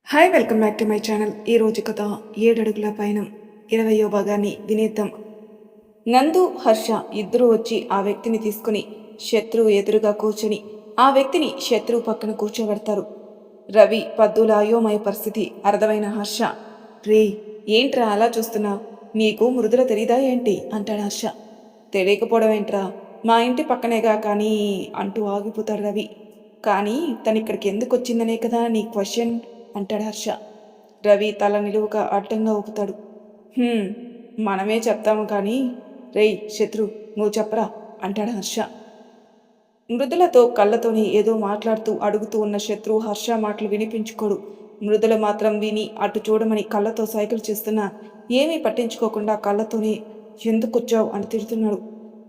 Hi welcome back to my channel. ఈరోజు కథ 7 అడుగుల పయనం 20వ భాగాన్ని వినేద్దాం. నందు, హర్ష ఇద్దరూ వచ్చి ఆ వ్యక్తిని తీసుకుని శత్రువు ఎదురుగా కూర్చొని ఆ వ్యక్తిని శత్రువు పక్కన కూర్చోబెడతారు. రవి పద్దుల అయోమయ పరిస్థితి అర్థమైన హర్ష, రే ఏంట్రా అలా చూస్తున్నా, నీకు మృదుల తెలీదా ఏంటి అంటాడు హర్ష. తెలియకపోవడం ఏంట్రా, మా ఇంటి పక్కనేగా కానీ అంటూ ఆగిపోతాడు రవి. కానీ తనిక్కడికి ఎందుకు వచ్చిందనే కదా నీ క్వశ్చన్ అంటాడు హర్ష. రవి తల నిలువుగా అడ్డంగా ఊపుతాడు. "హ్మ్, మనమే చెప్తాము కానీ రేయ్ శత్రు, నువ్వు చెప్పరా అంటాడు హర్ష. మృదులతో కళ్ళతోని ఏదో మాట్లాడుతూ అడుగుతూ ఉన్న శత్రు హర్ష మాటలు వినిపించుకోడు. మృదుల మాత్రం విని అటు చూడమని కళ్ళతో సైకిల్ చేస్తున్నా ఏమీ పట్టించుకోకుండా కళ్ళతోనే ఎందుకొచ్చావు అని తిడుతున్నాడు.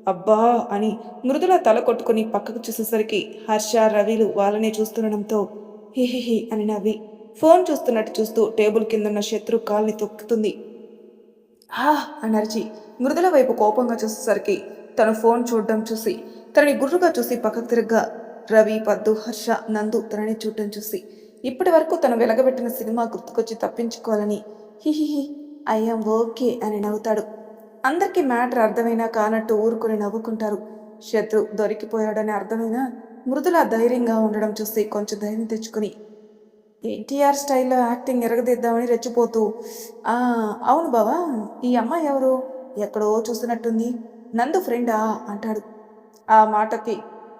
అబ్బా అని మృదుల తల కొట్టుకుని పక్కకు చూసేసరికి హర్ష, రవిలు వాళ్ళనే చూస్తుండడంతో హిహిహి అని నవ్వి ఫోన్ చూస్తున్నట్టు చూస్తూ టేబుల్ కిందన్న శత్రు కాల్ని తొక్కుతుంది. హా అని అరిచి మృదుల వైపు కోపంగా చూసేసరికి తను ఫోన్ చూడడం చూసి తనని గుర్రుగా చూసి పక్కకు తిరగ్గా రవి, పద్దు, హర్ష, నందు తనని చూడడం చూసి ఇప్పటి వరకు తను వెలగబెట్టిన సినిమా గుర్తుకొచ్చి తప్పించుకోవాలని హిహిహి ఐఎమ్ ఓకే అని నవ్వుతాడు. అందరికీ మ్యాటర్ అర్థమైనా కానట్టు ఊరుకుని నవ్వుకుంటారు. శత్రు దొరికిపోయాడని అర్థమైనా మృదుల ధైర్యంగా ఉండడం చూసి కొంచెం ధైర్యం తెచ్చుకుని ఎన్టీఆర్ స్టైల్లో యాక్టింగ్ ఎరగదిద్దామని రెచ్చిపోతూ అవును బావా, ఈ అమ్మాయి ఎవరు, ఎక్కడో చూసినట్టుంది, నందు ఫ్రెండా అంటాడు. ఆ మాటకి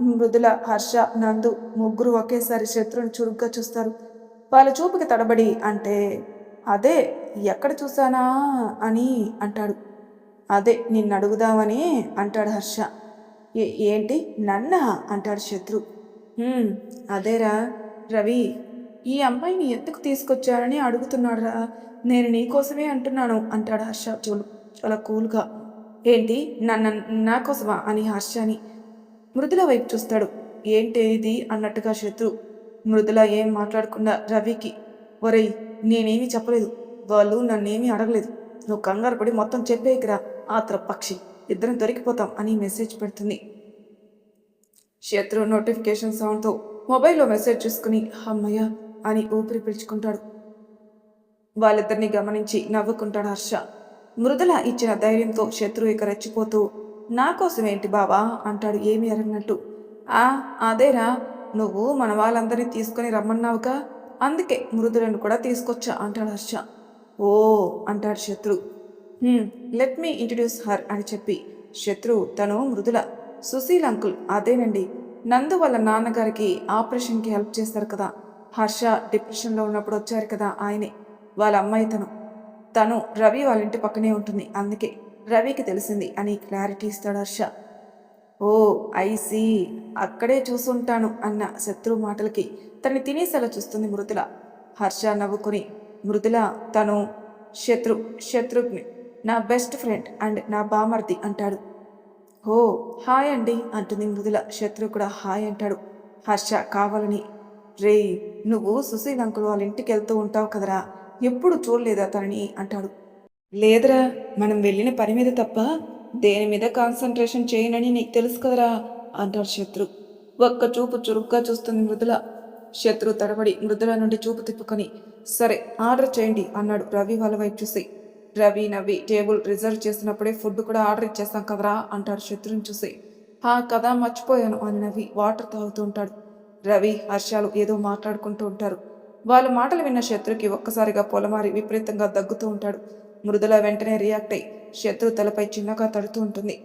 మృదుల, హర్ష, నందు ముగ్గురు ఒకేసారి శత్రువుని చురుగ్గా చూస్తారు. వాళ్ళ చూపుకి తడబడి అంటే అదే ఎక్కడ చూసానా అని అంటాడు. అదే నిన్ను అడుగుదామని అంటాడు హర్ష. ఏంటి నన్నా అంటాడు శత్రు. అదేరా రవి, ఈ అమ్మాయిని ఎందుకు తీసుకొచ్చారని అడుగుతున్నాడురా, నేను నీకోసమే అంటున్నాను అంటాడు హర్ష చాలా కూల్గా. ఏంటి నన్ను నా కోసమా అని హర్షని మృదుల వైపు చూస్తాడు. ఏంటి ఇది అన్నట్టుగా శత్రు. మృదుల ఏం మాట్లాడకుండా రవికి, ఒరేయ్ నేనేమీ చెప్పలేదు, వాళ్ళు నన్నేమీ అడగలేదు, నువ్వు కంగారు పడి మొత్తం చెప్పేకిరా ఆత్ర పక్షి, ఇద్దరం దొరికిపోతాం అని మెసేజ్ పెడుతుంది. శత్రు నోటిఫికేషన్ సౌండ్తో మొబైల్లో మెసేజ్ చూసుకుని అమ్మయ్య అని ఊపిరి పీల్చుకుంటాడు. వాళ్ళిద్దరిని గమనించి నవ్వుకుంటాడు హర్ష. మృదుల ఇచ్చిన ధైర్యంతో శత్రు ఇక రెచ్చిపోతూ నా కోసం ఏంటి బావా అంటాడు ఏమీ అరగినట్టు. అదేరా, నువ్వు మన వాళ్ళందరినీ తీసుకొని రమ్మన్నావుగా, అందుకే మృదులను కూడా తీసుకొచ్చా అంటాడు హర్ష. ఓ అంటాడు శత్రు. లెట్ మీ ఇంట్రడ్యూస్ హర్ అని చెప్పి శత్రు తను మృదుల, సుశీల్ అంకుల్ అదేనండి, నందు వాళ్ళ నాన్నగారికి ఆపరేషన్కి హెల్ప్ చేస్తారు కదా, హర్ష డిప్రెషన్లో ఉన్నప్పుడు వచ్చారు కదా ఆయనే, వాళ్ళ అమ్మాయి తను రవి వాళ్ళ ఇంటి పక్కనే ఉంటుంది, అందుకే రవికి తెలిసింది అని క్లారిటీ ఇస్తాడు హర్ష. ఓ ఐసీ, అక్కడే చూసుంటాను అన్న శత్రు మాటలకి తనని తినేసేలా చూస్తుంది మృదుల. హర్ష నవ్వుకుని మృదుల తను శత్రుఘ్ని నా బెస్ట్ ఫ్రెండ్ అండ్ నా బామర్ది అంటాడు. ఓ హాయ్ అండి అంటుంది మృదుల. శత్రు కూడా హాయ్ అంటాడు. హర్ష కావాలని రే, నువ్వు సుశీల్ అంకుల్ వాళ్ళ ఇంటికి వెళ్తూ ఉంటావు కదరా, ఎప్పుడు చూడలేదా తనని అంటాడు. లేదురా, మనం వెళ్ళిన పని మీద తప్ప దేని మీద కాన్సన్ట్రేషన్ చేయనని నీకు తెలుసు కదరా అంటాడు శత్రు. ఒక్క చూపు చురుగ్గా చూస్తుంది మృదుల. శత్రు తడబడి మృదుల నుండి చూపు తిప్పుకొని సరే ఆర్డర్ చేయండి అన్నాడు రవి వాళ్ళ వైపు చూసి. రవి నవ్వి టేబుల్ రిజర్వ్ చేసినప్పుడే ఫుడ్ కూడా ఆర్డర్ ఇచ్చేస్తాం కదరా అంటాడు శత్రుని చూసి. కదా మర్చిపోయాను అని నవ్వి వాటర్ తాగుతూ ఉంటాడు. రవి, హర్షాలు ఏదో మాట్లాడుకుంటూ ఉంటారు. వాళ్ళ మాటలు విన్న శత్రుకి ఒక్కసారిగా పొలమారి విపరీతంగా దగ్గుతూ ఉంటాడు. మృదుల వెంటనే రియాక్ట్ అయి శత్రు తలపై చిన్నగా తడుతూ ఉంటుంది.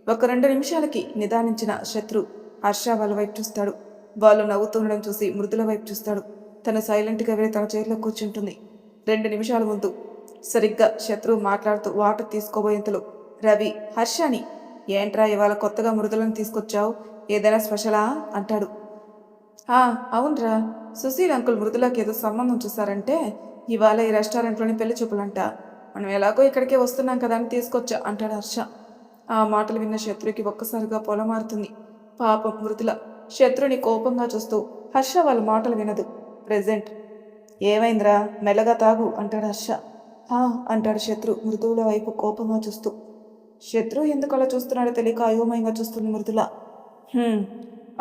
1-2 నిమిషాలకి నిదానించిన శత్రు హర్ష వాళ్ళ వైపు చూస్తాడు. వాళ్ళు నవ్వుతుండడం చూసి మృదుల వైపు చూస్తాడు. తను సైలెంట్గా వెళ్ళి తన చైర్లో కూర్చుంటుంది. 2 నిమిషాల ముందు సరిగ్గా శత్రు మాట్లాడుతూ వాటర్ తీసుకోబోయేంతలో రవి హర్షని ఏంట్రా ఇవాళ కొత్తగా మృదులను తీసుకొచ్చావు, ఏదైనా స్పెషలా అంటాడు. అవునరా, సుశీల్ అంకుల్ మృదులకి ఏదో సంబంధం చూసారంటే ఇవాళ ఈ రెస్టారెంట్లోని పెళ్లి చూపులంట, మనం ఎలాగో ఇక్కడికే వస్తున్నాం కదా అని తీసుకొచ్చా అంటాడు హర్ష. ఆ మాటలు విన్న శత్రుకి ఒక్కసారిగా పొలమారుతుంది. పాపం మృదుల శత్రుని కోపంగా చూస్తూ హర్ష వాళ్ళ మాటలు వినదు. ప్రెజెంట్ ఏమైందిరా, మెల్లగా తాగు అంటాడు హర్ష. అంటాడు శత్రు మృదువుల వైపు కోపంగా చూస్తూ. శత్రు ఎందుకు అలా చూస్తున్నాడో తెలియక అయోమయంగా చూస్తుంది మృదుల.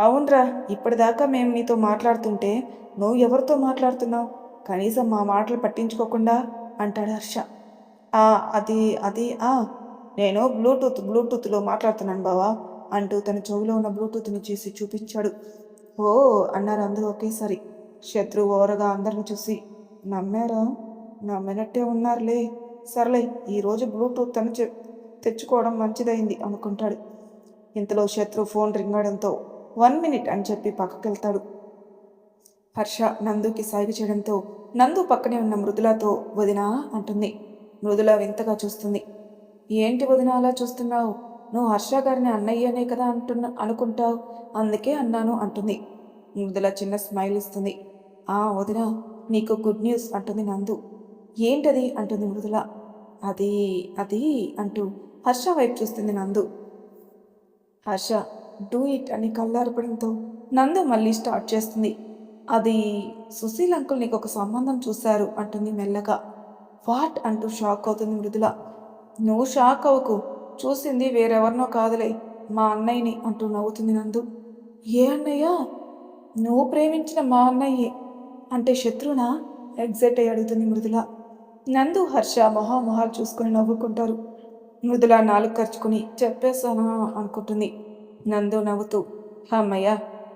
అవునరా, ఇప్పటిదాకా మేము నీతో మాట్లాడుతుంటే నువ్వు ఎవరితో మాట్లాడుతున్నావు, కనీసం మా మాటలు పట్టించుకోకుండా అంటాడు హర్ష. "ఆ, అది అది నేను బ్లూటూత్లో మాట్లాడుతున్నాను బావా" అంటూ తన చెవిలో ఉన్న బ్లూటూత్ని చేసి చూపించాడు. "ఓ" అన్నారు అందరూ ఒకేసారి. శత్రు ఓరగా అందరిని చూసి, "నమ్మారా? నమ్మినట్టే ఉన్నారులే. సర్లే, ఈరోజు బ్లూటూత్ అని తెచ్చుకోవడం మంచిదైంది" అనుకుంటాడు. ఇంతలో శత్రు ఫోన్ రింగ్ అవడంతో 1 మినిట్ అని చెప్పి పక్కకెళ్తాడు. హర్ష నందుకి సైగ చేయడంతో నందు పక్కనే ఉన్న మృదులతో వదినా అంటుంది. మృదుల వింతగా చూస్తుంది. "ఏంటి వదిన అలా చూస్తున్నావు? నువ్వు హర్ష గారిని అన్నయ్యనే కదా అనుకుంటావు, అందుకే అన్నాను" అంటుంది. మృదుల చిన్న స్మైల్ ఇస్తుంది. వదిన, నీకు గుడ్ న్యూస్" అంటుంది నందు. "ఏంటది?" అంటుంది మృదుల. అది అది అంటూ హర్ష వైపు చూస్తుంది నందు. హర్ష డూ ఇట్ అని కళ్ళారపడంతో నందు మళ్ళీ స్టార్ట్ చేస్తుంది. "అది సుశీల్ అంకుల్ నీకు ఒక సంబంధం చూశారు" అంటుంది మెల్లగా. "వాట్?" అంటూ షాక్ అవుతుంది మృదుల. "నువ్వు షాక్ అవ్వకు, చూసింది వేరెవరినో కాదులే, మా అన్నయ్యని" అంటూ నవ్వుతుంది నందు. "ఏ అన్నయ్య?" "నువ్వు ప్రేమించిన మా అన్నయ్యే." "అంటే శత్రునా?" ఎగ్జైట్ అయ్యి అడుగుతుంది మృదుల. నందు హర్ష మొహాలు చూసుకుని నవ్వుకుంటారు. మృదుల నాలుగు ఖర్చుకుని చెప్పేశానా అనుకుంటుంది. నందు నవ్వుతూ, "అమ్మయ్య,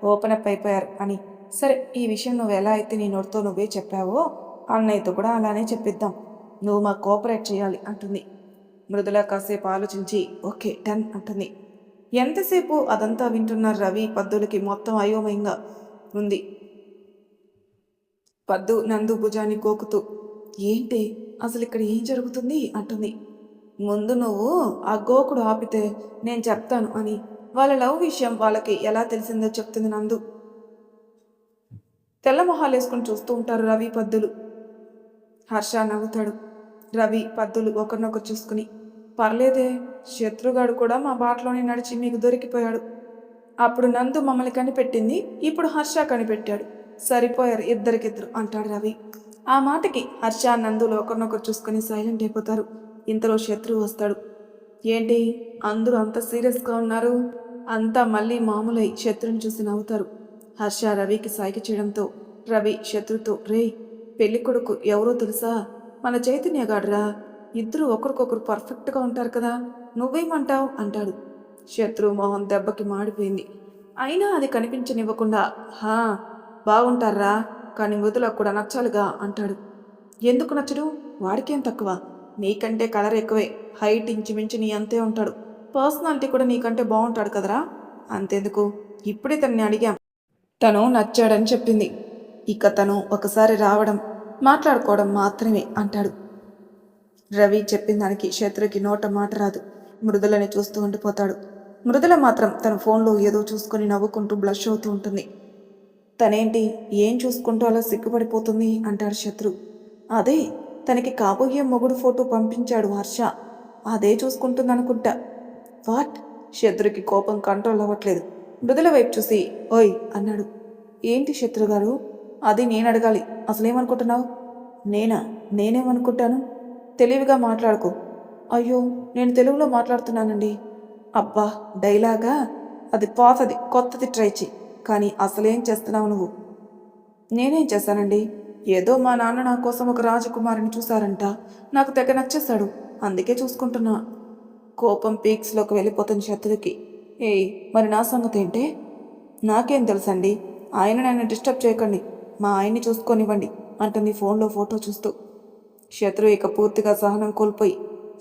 ఓపెన్ అప్ అయిపోయారు" అని, "సరే, ఈ విషయం నువ్వు ఎలా అయితే నీ నోటితో నువ్వే చెప్పావో అన్నయ్యతో కూడా అలానే చెప్పిద్దాం. నువ్వు మాకు కోఆపరేట్ చేయాలి" అంటుంది. మృదుల కాసేపు ఆలోచించి ఓకే డన్ అంటుంది. ఎంతసేపు అదంతా వింటున్న రవి పద్దులకి మొత్తం అయోమయంగా ఉంది. పద్దు నందు భుజాన్ని గోకుతూ, "ఏంటి అసలు ఇక్కడ ఏం జరుగుతుంది?" అంటుంది. "ముందు నువ్వు ఆ గోకుడు ఆపితే నేను చెప్తాను" అని వాళ్ళ లవ్ విషయం వాళ్ళకి ఎలా తెలిసిందో చెప్తుంది నందు. తెల్ల మొహాలు వేసుకుని చూస్తూ ఉంటారు రవి పద్దులు. హర్ష నవ్వుతాడు. రవి పద్దులు ఒకరినొకరు చూసుకుని, "పర్లేదే, శత్రుగాడు కూడా మా బాటలోనే నడిచి మీకు దొరికిపోయాడు. అప్పుడు నందు మమ్మల్ని కనిపెట్టింది, ఇప్పుడు హర్ష కనిపెట్టాడు. సరిపోయారు ఇద్దరికిద్దరు" అంటాడు రవి. ఆ మాటకి హర్ష నందులు ఒకరినొకరు చూసుకుని సైలెంట్ అయిపోతారు. ఇంతలో శత్రువు వస్తాడు. "ఏంటి అందరూ అంత సీరియస్గా ఉన్నారు?" అంతా మళ్ళీ మామూలై శత్రుని చూసి నవ్వుతారు. హర్ష రవికి సైగ చేయడంతో రవి శత్రుతో, "రే, పెళ్లి కొడుకు ఎవరో తెలుసా? మన చైతన్యగాడ్రా. ఇద్దరు ఒకరికొకరు పర్ఫెక్ట్గా ఉంటారు కదా, నువ్వేమంటావు" అంటాడు. శత్రు మొహం దెబ్బకి మాడిపోయింది. అయినా అది కనిపించనివ్వకుండా, "హా, బాగుంటారా, కానీ మృదులకు కూడా నచ్చాలిగా" అంటాడు. "ఎందుకు నచ్చడు? వాడికేం తక్కువ? నీకంటే కలర్ ఎక్కువే, హైట్ ఇంచుమించు నీ అంతే ఉంటాడు, పర్సనాలిటీ కూడా నీకంటే బాగుంటాడు కదరా. అంతెందుకు, ఇప్పుడే తనని అడిగాం, తను నచ్చాడని చెప్పింది. ఇక తను ఒకసారి రావడం మాట్లాడుకోవడం మాత్రమే" అంటాడు. రవి చెప్పిన దానికి శత్రుకి నోట మాట రాదు. మృదులని చూస్తూ ఉండిపోతాడు. మృదుల మాత్రం తన ఫోన్లో ఏదో చూసుకొని నవ్వుకుంటూ బ్లష్ అవుతూ ఉంటుంది. "తనేంటి ఏం చూసుకుంటూ అలా సిగ్గుపడిపోతుంది" అంటాడు శత్రు. "అదే, తనకి కాబోయే మొగుడు ఫోటో పంపించాడు హర్ష, అదే చూసుకుంటుందనుకుంటా." "వాట్?" శత్రుకి కోపం కంట్రోల్ అవ్వట్లేదు. మృదుల వైపు చూసి, "ఓయ్" అన్నాడు. "ఏంటి శత్రు గారు?" "అది నేను అడగాలి, అసలేమనుకుంటున్నావు?" నేనేమనుకుంటాను? తెలివిగా మాట్లాడుకో." "అయ్యో, నేను తెలుగులో మాట్లాడుతున్నానండి." "అబ్బా, డైలాగా? అది పాతది, కొత్తది ట్రై చెయ్యి. కానీ అసలేం చేస్తున్నావు నువ్వు?" "నేనేం చేశానండి? ఏదో మా నాన్న నా కోసం ఒక రాజకుమారిని చూశారంట, నాకు తెగ నచ్చేశాడు, అందుకే చూసుకుంటున్నా." కోపం పీక్స్లోకి వెళ్ళిపోతుంది శత్రుకి. "ఏయ్, మరి నా సంగతి ఏంటే?" "నాకేం తెలుసండి, ఆయన నన్ను డిస్టర్బ్ చేయకండి, మా ఆయన్ని చూసుకొనివ్వండి" అంటుంది ఫోన్లో ఫోటో చూస్తూ. శత్రు ఇక పూర్తిగా సహనం కోల్పోయి,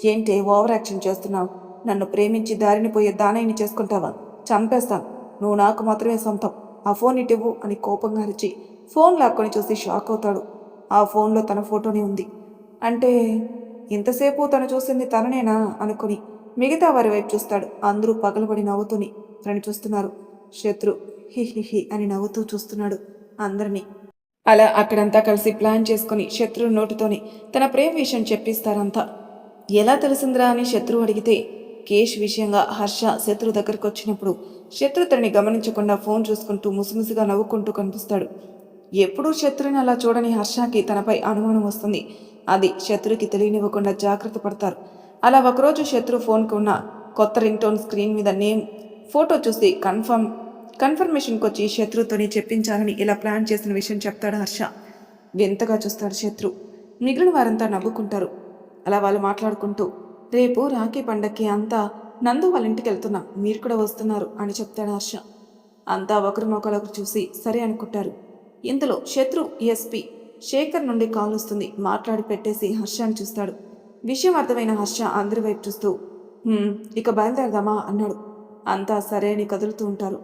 "ఏంటే ఓవర్ యాక్షన్ చేస్తున్నావు? నన్ను ప్రేమించి దారిని పోయే దానయ్యని చేసుకుంటావా? చంపేస్తాను, నువ్వు నాకు మాత్రమే సొంతం, ఆ ఫోన్ ఇటివ్వు" అని కోపంగా అరిచి ఫోన్ లాక్కొని చూసి షాక్ అవుతాడు. ఆ ఫోన్లో తన ఫోటోనే ఉంది. అంటే ఇంతసేపు తను చూసింది తననేనా అనుకుని మిగతా వారి వైపు చూస్తాడు. అందరూ పగలబడి నవ్వుతూని తనని చూస్తున్నారు. శత్రు హిహిహి అని నవ్వుతూ చూస్తున్నాడు అందరినీ. అలా అక్కడంతా కలిసి ప్లాన్ చేసుకుని శత్రు నోటితోని తన ప్రేమ విషయం చెప్పిస్తారంతా. "ఎలా తెలిసిందిరా" అని శత్రువు అడిగితే, కేష్ విషయంగా హర్ష శత్రు దగ్గరకు వచ్చినప్పుడు శత్రు తనని గమనించకుండా ఫోన్ చూసుకుంటూ ముసిముసిగా నవ్వుకుంటూ కనిపిస్తాడు. ఎప్పుడూ శత్రుని అలా చూడని హర్షకి తనపై అనుమానం వస్తుంది. అది శత్రుకి తెలియనివ్వకుండా జాగ్రత్త పడతారు. అలా ఒకరోజు శత్రు ఫోన్కి ఉన్న కొత్త రింగ్ టోన్ స్క్రీన్ మీద నేమ్ ఫోటో చూసి కన్ఫర్మేషన్కి వచ్చి శత్రుతోని చెప్పించాలని ఇలా ప్లాన్ చేసిన విషయం చెప్తాడు హర్ష. వింతగా చూస్తాడు శత్రు. మిగిలిన వారంతా నవ్వుకుంటారు. అలా వాళ్ళు మాట్లాడుకుంటూ, రేపు రాఖీ పండక్కి అంతా నందు వాళ్ళ ఇంటికి వెళ్తున్నాం, మీరు కూడా వస్తున్నారు అని చెప్తాడు హర్ష. అంతా ఒకరినొకరు చూసి సరే అనుకుంటారు. ఇంతలో శత్రు ఎస్పీ శేఖర్ నుండి కాల్ వస్తుంది. మాట్లాడి పెట్టేసి హర్షాన్ని చూస్తాడు. విషయం అర్థమైన హర్ష అందరి వైపు చూస్తూ ఇక బయలుదేరదామా అన్నాడు. అంతా సరే అని కదులుతూ ఉంటారు.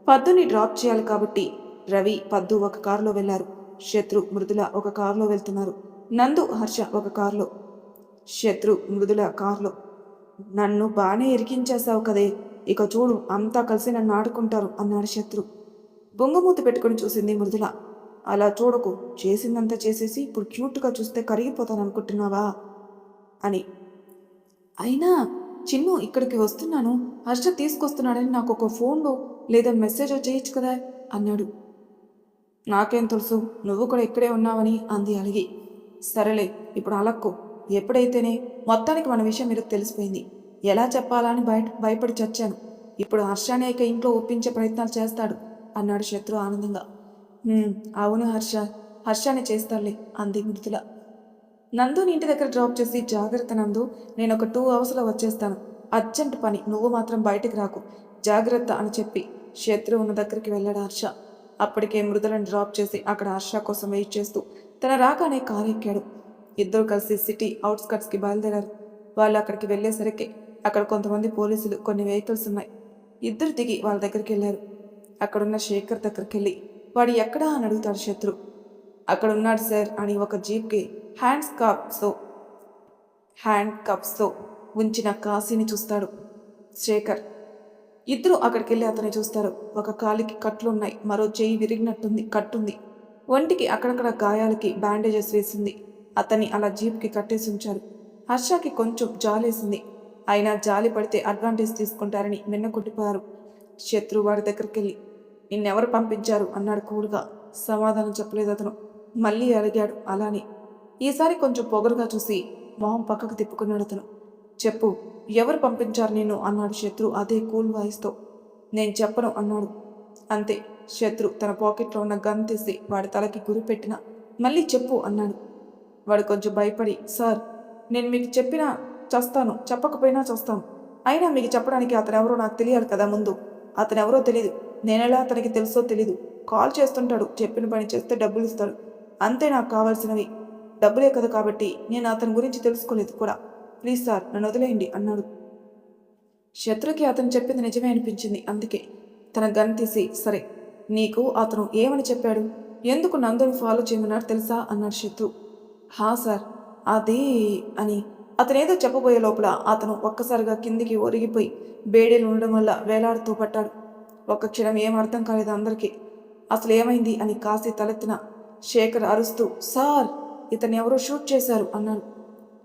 పద్దుని డ్రాప్ చేయాలి కాబట్టి రవి, పద్దు ఒక కారులో వెళ్లారు. శత్రు, మృదుల ఒక కారులో వెళ్తున్నారు. నందు, హర్ష ఒక కారులో. శత్రు, మృదుల కారులో. నన్ను బాగానే ఇరికించేశావు కదే, ఇక చూడు అంతా కలిసి నన్ను ఆడుకుంటారు అన్నాడు శత్రు. బొంగమూతి పెట్టుకుని చూసింది మృదుల. అలా చూడకు, చేసిందంతా చేసేసి ఇప్పుడు క్యూట్గా చూస్తే కరిగిపోతాను అనుకుంటున్నావా అని. అయినా చిన్ను ఇక్కడికి వస్తున్నాను, హర్ష తీసుకొస్తున్నాడని నాకు ఒక ఫోన్లో లేదా మెసేజ్ చేయొచ్చు కదా అన్నాడు. నాకేం తెలుసు, నువ్వు కూడా ఇక్కడే ఉన్నావని అంది అలిగి. సరేలే ఇప్పుడు అలక్కు, ఎప్పుడైతేనే మొత్తానికి మన విషయం మీరు తెలిసిపోయింది. ఎలా చెప్పాలా అని భయపడి చచ్చాను. ఇప్పుడు హర్షానే ఇక ఇంట్లో ఒప్పించే ప్రయత్నాలు చేస్తాడు అన్నాడు శత్రు ఆనందంగా. అవును హర్ష, హర్షాన్ని చేస్తాడులే అంది మృదుల. నందుని ఇంటి దగ్గర డ్రాప్ చేసి, జాగ్రత్త నందు, నేను ఒక 2 అవర్స్లో వచ్చేస్తాను, అర్జెంట్ పని, నువ్వు మాత్రం బయటికి రాకు, జాగ్రత్త అని చెప్పి శత్రు ఉన్న దగ్గరికి వెళ్ళాడు హర్ష. అప్పటికే మృదులను డ్రాప్ చేసి అక్కడ హర్ష కోసం వెయిట్ చేస్తూ తన రాగానే కారు ఎక్కాడు. ఇద్దరు కలిసి సిటీ అవుట్స్కట్స్కి బయలుదేరారు. వాళ్ళు అక్కడికి వెళ్ళేసరికి అక్కడ కొంతమంది పోలీసులు, కొన్ని వెహికల్స్ ఉన్నాయి. ఇద్దరు దిగి వాళ్ళ దగ్గరికి వెళ్ళారు. అక్కడున్న శేఖర్ దగ్గరికి వెళ్ళి వాడు ఎక్కడా అని అడుగుతాడు శత్రు. అక్కడ ఉన్నాడు సార్ అని ఒక జీప్కి హ్యాండ్ కప్స్తో ఉంచిన కాశీని చూస్తాడు శేఖర్. ఇద్దరు అక్కడికి వెళ్ళి అతన్ని చూస్తారు. ఒక కాలికి కట్లున్నాయి, మరో చెయ్యి విరిగినట్టుంది, కట్టుంది. ఒంటికి అక్కడక్కడ గాయాలకి బ్యాండేజెస్ వేసింది. అతన్ని అలా జీప్కి కట్టేసి ఉంచారు. హర్షకి కొంచెం జాలేసింది. అయినా జాలి పడితే అడ్వాంటేజ్ తీసుకుంటారని మిన్నకొట్టిపోయారు. శత్రు వాడి దగ్గరికి వెళ్ళి నిన్నెవరు పంపించారు అన్నాడు కూల్గా. సమాధానం చెప్పలేదు అతను. మళ్ళీ అడిగాడు అలానే. ఈసారి కొంచెం పొగరుగా చూసి మొహం పక్కకు తిప్పుకున్నాడు అతను. చెప్పు, ఎవరు పంపించారు నిన్ను అన్నాడు శత్రు అదే కూల్ వాయిస్తో. నేను చెప్పను అన్నాడు. అంతే. శత్రు తన పాకెట్లో ఉన్న గన్ తీసి వాడి తలకి గురి పెట్టిన మళ్ళీ చెప్పు అన్నాడు. వాడు కొంచెం భయపడి, సార్ నేను మీకు చెప్పినా చస్తాను, చెప్పకపోయినా చస్తాను, అయినా మీకు చెప్పడానికి అతనెవరో నాకు తెలియాలి కదా ముందు. అతనెవరో తెలీదు, నేనెలా అతనికి తెలుసో తెలీదు. కాల్ చేస్తుంటాడు, చెప్పిన పని చేస్తే డబ్బులు ఇస్తాడు, అంతే నాకు కావాల్సినవి. డబ్బులే కదా, కాబట్టి నేను అతని గురించి తెలుసుకోలేదు కూడా. ప్లీజ్ సార్ నన్ను వదిలేయండి అన్నాడు. శత్రుకి అతను చెప్పింది నిజమే అనిపించింది. అందుకే తన గన్ తీసి, సరే నీకు అతను ఏమని చెప్పాడు, ఎందుకు నందుని ఫాలో చేయమన్నాడు తెలుసా అన్నాడు శత్రు. హా సార్, అది అని అతనేదో చెప్పబోయే లోపల అతను ఒక్కసారిగా కిందికి ఒరిగిపోయి బేడీలు ఉండడం వల్ల వేలాడుతూ పట్టాడు. ఒక్క క్షణం ఏం అర్థం కాలేదు అందరికీ. అసలు ఏమైంది అని కాశీ తలెత్తిన శేఖర్ అరుస్తూ, సార్ ఇతన్ని ఎవరో షూట్ చేశారు అన్నాడు.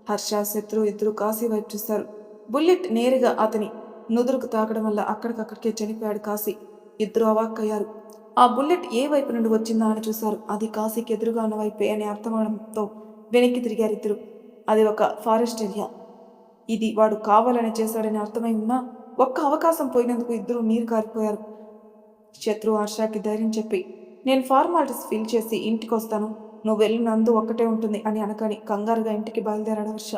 హర్ష, శత్రు ఇద్దరు కాశీ వైపు చూస్తారు. బుల్లెట్ నేరుగా అతని నుదురుకు తాకడం వల్ల అక్కడికక్కడికే చనిపోయాడు కాశీ. ఇద్దరు అవాక్కయ్యారు. ఆ బుల్లెట్ ఏ వైపు నుండి వచ్చిందా అని చూశారు. అది కాశీకి ఎదురుగా ఉన్న వైపే అని అర్థమవడంతో వెనక్కి తిరిగారు ఇద్దరు. అది ఒక ఫారెస్ట్ ఏరియా. ఇది వాడు కావాలని చేశాడని అర్థమై ఉన్నా ఒక్క అవకాశం పోయినందుకు ఇద్దరు నీరు కారిపోయారు. శత్రు హర్షకి ధైర్యం చెప్పి, నేను ఫార్మాలిటీస్ ఫిల్ చేసి ఇంటికి వస్తాను, నువ్వు వెళ్ళి నందు ఒక్కటే ఉంటుంది అని అనగాని కంగారుగా ఇంటికి బయలుదేరాడు హర్ష.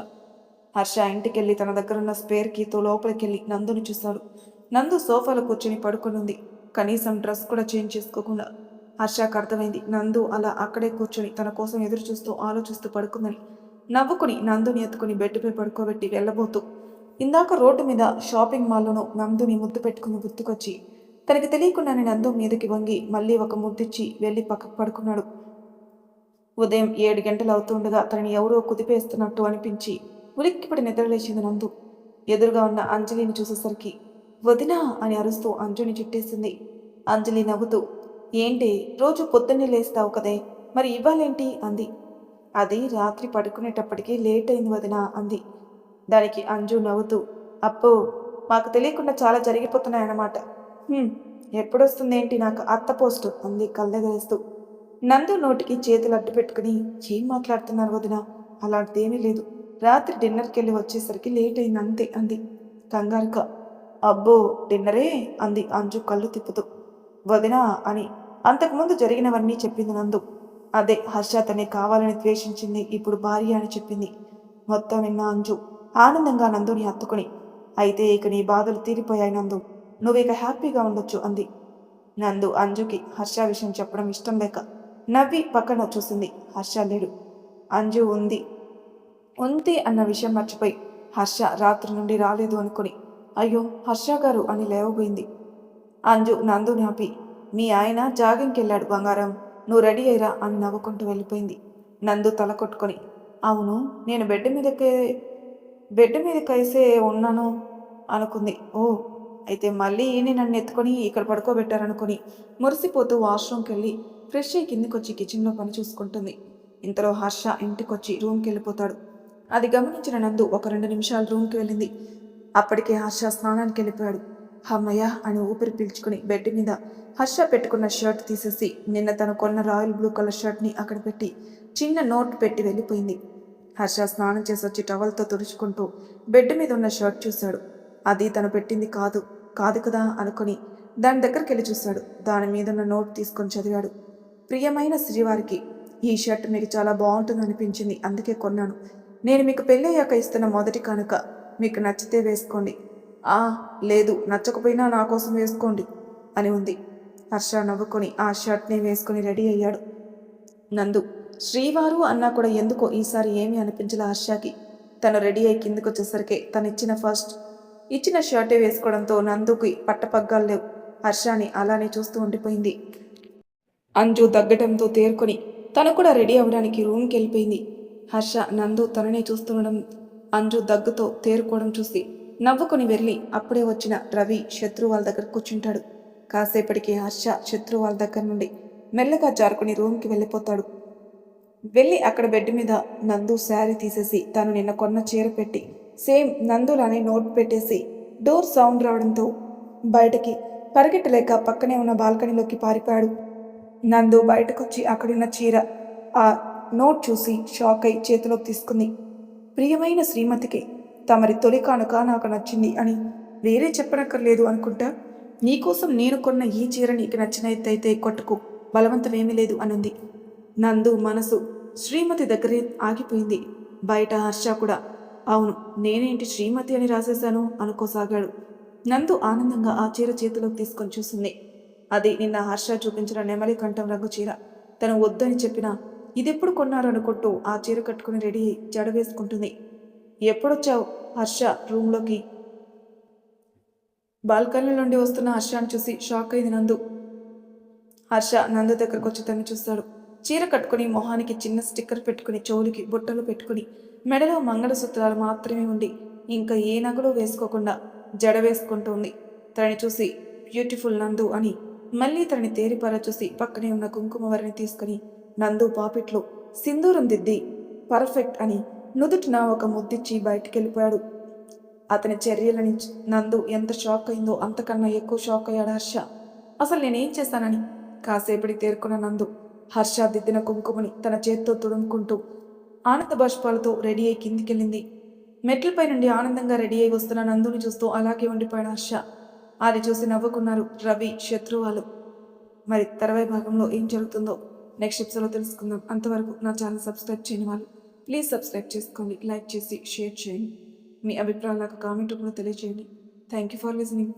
హర్ష ఇంటికెళ్ళి తన దగ్గరున్న స్పేర్ కీతో లోపలికెళ్ళి నందుని చూశాడు. నందు సోఫాలో కూర్చొని పడుకునుంది, కనీసం డ్రెస్ కూడా చేంజ్ చేసుకోకుండా. హర్షకు అర్థమైంది నందు అలా అక్కడే కూర్చొని తన కోసం ఎదురు చూస్తూ ఆలోచిస్తూ పడుకుందని. నవ్వుకుని నందుని ఎత్తుకుని బెడ్పై పడుకోబెట్టి వెళ్ళబోతూ ఇందాక రోడ్డు మీద షాపింగ్ మాల్లోనూ నందుని ముద్దు పెట్టుకుని గుర్తుకొచ్చి తనకి తెలియకుండానే నందు మీదకి వంగి మళ్ళీ ఒక ముద్దిచ్చి వెళ్ళి పక్కకు పడుకున్నాడు. ఉదయం 7 గంటలు అవుతుండగా తనని ఎవరో కుదిపేస్తున్నట్టు అనిపించి ఉలిక్కిపడి నిద్రలేచింది నందు. ఎదురుగా ఉన్న అంజలిని చూసేసరికి వదినా అని అరుస్తూ అంజుని చుట్టేసింది. అంజలి నవ్వుతూ, ఏంటి రోజు పొద్దున్నే లేస్తావు కదే, మరి ఇవ్వాలేంటి అంది. అది రాత్రి పడుకునేటప్పటికీ లేట్ అయింది వదినా అంది. దానికి అంజు నవ్వుతూ, అప్పో మాకు తెలియకుండా చాలా జరిగిపోతున్నాయన్నమాట. ఎప్పుడొస్తుందేంటి నాకు అత్త పోస్టు అంది కళ్ళెగరేస్తూ. నందు నోటికి చేతులు అడ్డు పెట్టుకుని, ఏం మాట్లాడుతున్నారు వదిన, అలాంటిదేమీ లేదు, రాత్రి డిన్నర్కి వెళ్ళి వచ్చేసరికి లేట్ అయింది అంతే అంది కంగారుగా. అబ్బో డిన్నరే అంది అంజు కళ్ళు తిప్పుతూ. వదినా అని అంతకుముందు జరిగినవన్నీ చెప్పింది నందు. అదే హర్ష తనే కావాలని ద్వేషించింది, ఇప్పుడు భార్య అని చెప్పింది. మొత్తం విన్న అంజు ఆనందంగా నందుని హత్తుకుని, అయితే ఇక నీ బాధలు తీరిపోయాయి నందు, నువ్విక హ్యాపీగా ఉండొచ్చు అంది. నందు అంజుకి హర్ష విషయం చెప్పడం ఇష్టం లేక నవ్వి పక్కన చూసింది. హర్ష లేడు. అంజు ఉంది ఉంది అన్న విషయం మర్చిపోయి హర్ష రాత్రి నుండి రాలేదు అనుకుని అయ్యో హర్ష గారు అని లేవబోయింది. అంజు నందుని ఆపి, మీ ఆయన జాగింగ్కి వెళ్ళాడు బంగారం, నువ్వు రెడీ అయ్యిరా అని నవ్వుకుంటూ వెళ్ళిపోయింది. నందు తల కొట్టుకొని, అవును నేను బెడ్ మీద కైసే ఉన్నాను అనుకుంది. ఓ అయితే మళ్ళీ ఈయన నన్ను ఎత్తుకొని ఇక్కడ పడుకోబెట్టారనుకుని మురిసిపోతూ వాష్రూమ్కి వెళ్ళి ఫ్రెష్ అయ్యి కిందికొచ్చి కిచెన్లో పని చూసుకుంటుంది. ఇంతలో హర్ష ఇంటికొచ్చి రూమ్కి వెళ్ళిపోతాడు. అది గమనించిన నందు ఒక 2 నిమిషాలు రూమ్కి వెళ్ళింది. అప్పటికే హర్ష స్నానానికి వెళ్ళిపోయాడు. అమ్మయ్య అని ఊపిరి పీల్చుకుని బెడ్ మీద హర్ష పెట్టుకున్న షర్ట్ తీసేసి నిన్న తను కొన్న రాయల్ బ్లూ కలర్ షర్ట్ని అక్కడ పెట్టి చిన్న నోట్ పెట్టి వెళ్ళిపోయింది. హర్ష స్నానం చేసి వచ్చి టవల్తో తుడుచుకుంటూ బెడ్ మీద ఉన్న షర్ట్ చూశాడు. అది తను పెట్టింది కాదు కాదు కదా అనుకుని దాని దగ్గరికి వెళ్ళి చూశాడు. దాని మీదున్న నోట్ తీసుకొని చదివాడు. ప్రియమైన శ్రీవారికి, ఈ షర్ట్ మీకు చాలా బాగుంటుంది అనిపించింది, అందుకే కొన్నాను. నేను మీకు పెళ్ళయ్యాక ఇస్తున్న మొదటి కానుక, మీకు నచ్చితే వేసుకోండి, లేదు నచ్చకపోయినా నా కోసం వేసుకోండి అని ఉంది. హర్ష నవ్వుకొని ఆ షర్ట్ని వేసుకుని రెడీ అయ్యాడు. నందు శ్రీవారు అన్నా కూడా ఎందుకో ఈసారి ఏమీ అనిపించలే హర్షకి. తను రెడీ అయి కిందకొచ్చేసరికి ఇచ్చిన షర్టే వేసుకోవడంతో నందుకి పట్టపగ్గాలు లేవు. హర్షని అలానే చూస్తూ ఉండిపోయింది. అంజు దగ్గటంతో తేరుకొని తను కూడా రెడీ అవ్వడానికి రూమ్కి వెళ్ళిపోయింది. హర్ష నందు తననే చూస్తుండడం, అంజు దగ్గుతో తేరుకోవడం చూసి నవ్వుకొని వెళ్ళి అప్పుడే వచ్చిన రవి శత్రు వాళ్ళ దగ్గర కూర్చుంటాడు. కాసేపటికి హర్ష శత్రు వాళ్ళ దగ్గర నుండి మెల్లగా జారుకుని రూమ్కి వెళ్ళిపోతాడు. వెళ్ళి అక్కడ బెడ్ మీద నందు శారీ తీసేసి తను నిన్న కొన్న చీర పెట్టి సేమ్ నందులానే నోట్ పెట్టేసి డోర్ సౌండ్ రావడంతో బయటకి పరిగెట్టలేక పక్కనే ఉన్న బాల్కనీలోకి పారిపోయాడు. నందు బయటకొచ్చి అక్కడున్న చీర ఆ నోట్ చూసి షాక్ అయి చేతిలోకి తీసుకుంది. ప్రియమైన శ్రీమతికి తమరి తొలి కానుక నాకు నచ్చింది అని వేరే చెప్పనక్కర్లేదు అనుకుంటా. నీకోసం నేను కొన్న ఈ చీర నీకు నచ్చినట్టయితే కొట్టుకు, బలవంతమేమీ లేదు అనుంది. నందు మనసు శ్రీమతి దగ్గరే ఆగిపోయింది. బయట హర్ష కూడా అవును నేనేంటి శ్రీమతి అని రాసేశాను అనుకోసాగాడు. నందు ఆనందంగా ఆ చీర చేతిలోకి తీసుకొని చూసింది. అది నిన్న హర్ష చూపించిన నెమలి కంఠం రంగు చీర. తను వద్దని చెప్పినా ఇదెప్పుడు కొన్నారు అనుకుంటూ ఆ చీర కట్టుకుని రెడీ జడ వేసుకుంటుంది. ఎప్పుడొచ్చావు హర్ష రూమ్లోకి? బాల్కనీ నుండి వస్తున్న హర్షను చూసి షాక్ అయింది నందు. హర్ష నందు దగ్గరకు వచ్చి తను చూస్తాడు. చీర కట్టుకుని మొహానికి చిన్న స్టిక్కర్ పెట్టుకుని చెవులకి బుట్టలు పెట్టుకుని మెడలో మంగళసూత్రాలు మాత్రమే ఉండి ఇంకా ఏ నగలు వేసుకోకుండా జడ వేసుకుంటుంది. తనని చూసి బ్యూటిఫుల్ నందు అని మళ్ళీ తనని తేరిపార చూసి పక్కనే ఉన్న కుంకుమ వరిని తీసుకుని నందు పాపిట్లో సింధూరం దిద్ది పర్ఫెక్ట్ అని నుదుటిన ఒక ముద్దిచ్చి బయటికి వెళ్ళిపోయాడు. అతని చర్యలని నందు ఎంత షాక్ అయిందో అంతకన్నా ఎక్కువ షాక్ అయ్యాడు హర్ష. అసలు నేనేం చేశానని కాసేపటికి తేరుకున్న నందు హర్ష దిద్దిన కుంకుమని తన చేత్తో తుడుముకుంటూ ఆనంద బాష్పాలతో రెడీ అయి కిందికెళ్ళింది. మెట్లపై నుండి ఆనందంగా రెడీ అయి వస్తున్న నందుని చూస్తూ అలాగే ఉండిపోయాడు హర్ష. అది చూసి నవ్వుకున్నారు రవి శత్రువాలు. మరి తర్వాయి భాగంలో ఏం జరుగుతుందో నెక్స్ట్ ఎపిసోడ్లో తెలుసుకుందాం. అంతవరకు నా ఛానల్ సబ్స్క్రైబ్ చేయని వాళ్ళు ప్లీజ్ సబ్స్క్రైబ్ చేసుకోండి, లైక్ చేసి షేర్ చేయండి, మీ అభిప్రాయాలకు కామెంట్ రూపంలో తెలియజేయండి. Thank you for listening.